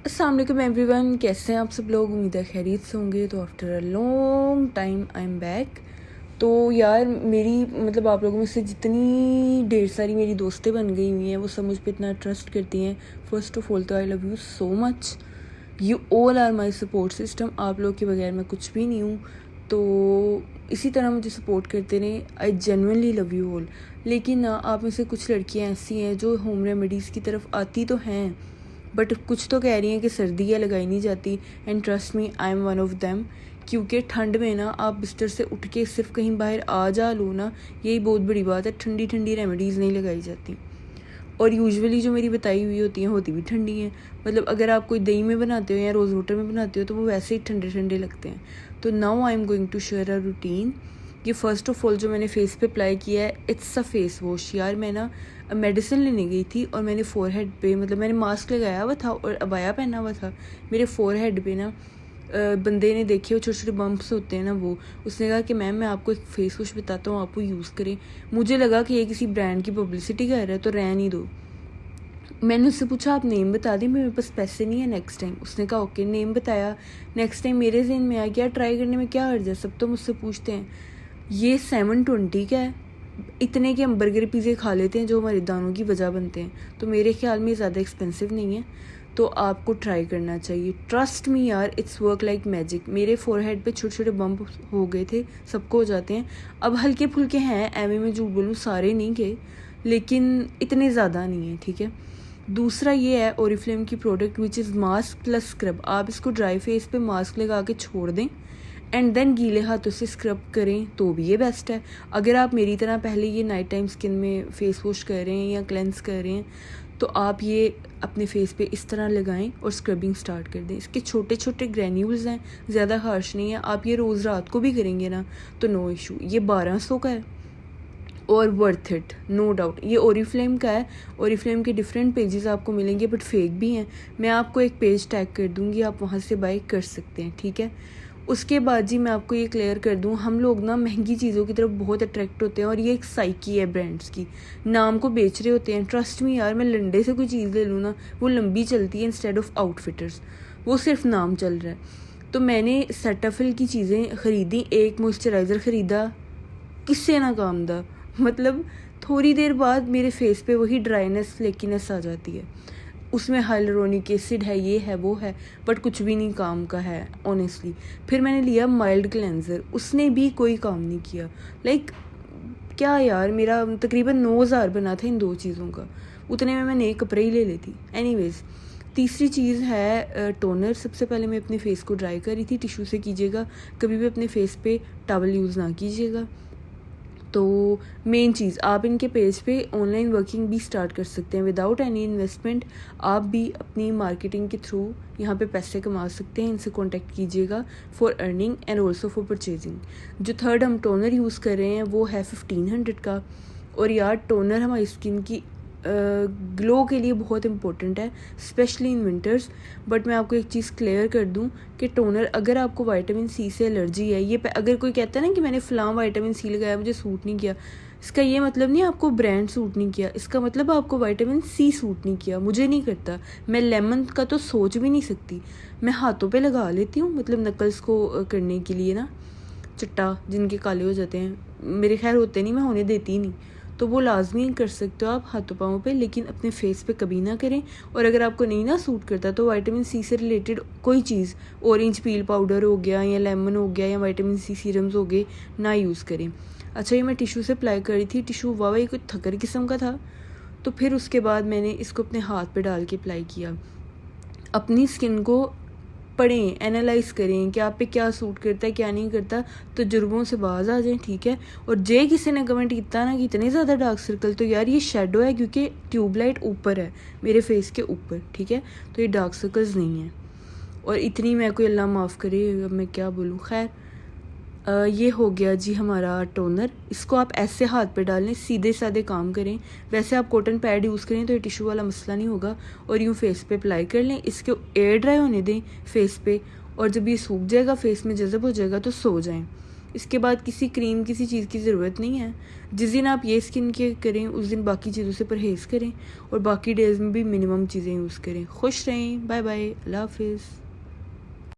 अस्सलाम वालेकुम एवरीवन, कैसे हैं आप सब लोग। उम्मीद है खैरियत से होंगे। तो after a long time I am back. तो यार मेरी आप लोगों में से जितनी ढेर सारी मेरी दोस्तें बन गई हुई हैं वो सब मुझ पर इतना ट्रस्ट करती हैं। फ़र्स्ट ऑफ ऑल तो I love you so much. You all are my support system. आप लोग के बगैर मैं कुछ भी नहीं हूँ। तो इसी तरह मुझे सपोर्ट करते रहें। I genuinely love you all. लेकिन ना आप में से कुछ लड़कियाँ ऐसी हैं जो होम रेमेडीज़ की तरफ आती तो हैं, बट कुछ तो कह रही हैं कि सर्दियाँ लगाई नहीं जाती। And trust me, I am one of them. क्योंकि ठंड में ना आप बिस्तर से उठ के सिर्फ कहीं बाहर आ जा लो ना, यही बहुत बड़ी बात है। ठंडी ठंडी रेमेडीज़ नहीं लगाई जाती। और यूजुअली जो मेरी बताई हुई होती हैं होती भी ठंडी हैं। अगर आप कोई दही में बनाते हो या रोज़ वाटर में बनाते हो तो वो वैसे ही ठंडे ठंडे लगते हैं। तो now I am going to share a routine. ये फ़र्स्ट ऑफ ऑल जो मैंने फेस पे अप्लाई किया है, इट्स अ फेस वॉश। यार मैं ना मेडिसिन लेने गई थी और मैंने फ़ोरहेड पे मैंने मास्क लगाया हुआ था और अबाया पहना हुआ था। मेरे फ़ोरहेड पे ना बंदे ने देखे वो छोटे छोटे बम्प्स होते हैं ना, वो उसने कहा कि मैम मैं आपको एक फेस वॉश बताता हूँ, आप वो यूज़ करें। मुझे लगा कि ये किसी ब्रांड की पब्लिसिटी कर रहा है तो रहने ही दो। मैंने उससे पूछा आप नेम बता दें, मेरे पास पैसे नहीं है नेक्स्ट टाइम। उसने कहा ओके, नेम बताया। नेक्स्ट टाइम मेरे जहन में आ गया ट्राई करने में क्या हर्ज है, सब तो मुझसे पूछते हैं। ये 720 का है। इतने के हम बर्गर पिज़्ज़े खा लेते हैं जो हमारे दानों की वजह बनते हैं, तो मेरे ख्याल में ज़्यादा एक्सपेंसिव नहीं है। तो आपको ट्राई करना चाहिए। ट्रस्ट मी यार, इट्स वर्क लाइक मैजिक। मेरे फोरहेड पे छोटे छोटे बम्प हो गए थे, सबको हो जाते हैं। अब हल्के फुल्के हैं, एवं मैं झूठ बोलूँ सारे नहीं गए, लेकिन इतने ज़्यादा नहीं है, ठीक है। दूसरा ये है ओरिफ्लेम की product which is mask plus scrub. आप इसको ड्राई फेस पे मास्क लगा के छोड़ दें एंड देन गीले हाथों से स्क्रब करें तो भी ये बेस्ट है। अगर आप मेरी तरह पहले ये नाइट टाइम स्किन में फेस वॉश कर रहे हैं या क्लेंस कर रहे हैं तो आप ये अपने फेस पे इस तरह लगाएं और स्क्रबिंग स्टार्ट कर दें। इसके छोटे छोटे ग्रैन्यूल्स हैं, ज़्यादा हार्श नहीं है। आप ये रोज़ रात को भी करेंगे ना तो नो इशू। ये 1200 का है और वर्थ इट, नो डाउट। ये ओरिफ्लेम का है। ओरिफ्लेम के डिफरेंट पेजेस आपको मिलेंगे बट फेक भी हैं। मैं आपको एक पेज टैग कर दूँगी, आप वहाँ से बाय कर सकते हैं, ठीक है। उसके बाद जी मैं आपको ये क्लियर कर दूँ, हम लोग ना महंगी चीज़ों की तरफ बहुत अट्रैक्ट होते हैं और ये एक साइकी है ब्रांड्स की, नाम को बेच रहे होते हैं। ट्रस्ट मी यार, मैं लंडे से कोई चीज़ ले लूँ ना वो लंबी चलती है इंस्टेड ऑफ आउटफिटर्स, वो सिर्फ नाम चल रहा है। तो मैंने सेटाफिल की चीज़ें ख़रीदी, एक मॉइस्चराइज़र ख़रीदा, किससे ना काम दा। थोड़ी देर बाद मेरे फेस पे वही ड्राइनेस फ्लेकीनेस आ जाती है। उसमें हाइलुरोनिक एसिड है, ये है वो है, बट कुछ भी नहीं काम का है ऑनेस्टली। फिर मैंने लिया माइल्ड क्लेंजर, उसने भी कोई काम नहीं किया। क्या यार, मेरा तकरीबन 9,000 बना था इन दो चीज़ों का, उतने में मैं नए कपड़े ही ले लेती। एनीवेज़, तीसरी चीज़ है टोनर। सबसे पहले मैं अपने फेस को ड्राई करी थी, टिश्यू से कीजिएगा, कभी भी अपने फेस पे टॉवल यूज़ ना कीजिएगा। तो मेन चीज़, आप इनके पेज पे ऑनलाइन वर्किंग भी स्टार्ट कर सकते हैं विदाउट एनी इन्वेस्टमेंट। आप भी अपनी मार्केटिंग के थ्रू यहाँ पे पैसे कमा सकते हैं। इनसे कांटेक्ट कीजिएगा for earning and also for purchasing. जो थर्ड हम टोनर यूज़ कर रहे हैं वो है 1500 का। और यार टोनर हमारी स्किन की ग्लो के लिए बहुत इंपॉर्टेंट है, स्पेशली इन विंटर्स। बट मैं आपको एक चीज़ क्लियर कर दूं कि टोनर, अगर आपको विटामिन सी से एलर्जी है, ये अगर कोई कहता है ना कि मैंने फ़लाँ विटामिन सी लगाया मुझे सूट नहीं किया, इसका ये मतलब नहीं आपको ब्रांड सूट नहीं किया, इसका मतलब आपको विटामिन सी सूट नहीं किया। मुझे नहीं करता, मैं लेमन का तो सोच भी नहीं सकती। मैं हाथों पे लगा लेती हूँ, नकल्स को करने के लिए ना, चिट्टा जिनके काले हो जाते हैं, मेरे खैर होते नहीं, मैं होने देती ही नहीं। तो वो लाजमी कर सकते हो आप हाथों पाँव पे, लेकिन अपने फेस पे कभी ना करें। और अगर आपको नहीं ना सूट करता तो विटामिन सी से रिलेटेड कोई चीज़, ऑरेंज पील पाउडर हो गया या लेमन हो गया या विटामिन सी सीरम्स हो गए, ना यूज़ करें। अच्छा, ये मैं टिश्यू से अप्लाई करी थी। टिश्यू वाह ये कोई थकर किस्म का था। तो फिर उसके बाद मैंने इसको अपने हाथ पे डाल के अप्लाई किया। अपनी स्किन को पढ़ें, एनालाइज करें कि आप पे क्या सूट करता है क्या नहीं करता, तजुर्बों से बाज आ जाएं, ठीक है। और जे किसी ने कमेंट किया ना कि इतने ज़्यादा डार्क सर्कल, तो यार ये शेडो है क्योंकि ट्यूबलाइट ऊपर है मेरे फेस के ऊपर, ठीक है। तो ये डार्क सर्कल्स नहीं है। और इतनी मैं कोई अल्लाह माफ़ करे, अब मैं क्या बोलूँ। खैर, ये हो गया जी हमारा टोनर। इसको आप ऐसे हाथ पे डालें, सीधे साधे काम करें। वैसे आप कॉटन पैड यूज़ करें तो ये टिश्यू वाला मसला नहीं होगा। और यूँ फेस पे अप्लाई कर लें, इसको एयर ड्राई होने दें फेस पे, और जब ये सूख जाएगा, फेस में जज़ब हो जाएगा तो सो जाएं। इसके बाद किसी क्रीम किसी चीज़ की ज़रूरत नहीं है। जिस दिन आप ये स्किन केयर करें उस दिन बाकी चीज़ों से परहेज़ करें और बाकी डेज़ में भी मिनिमम चीज़ें यूज़ करें। खुश रहें। Bye bye. अल्लाह हाफिज़।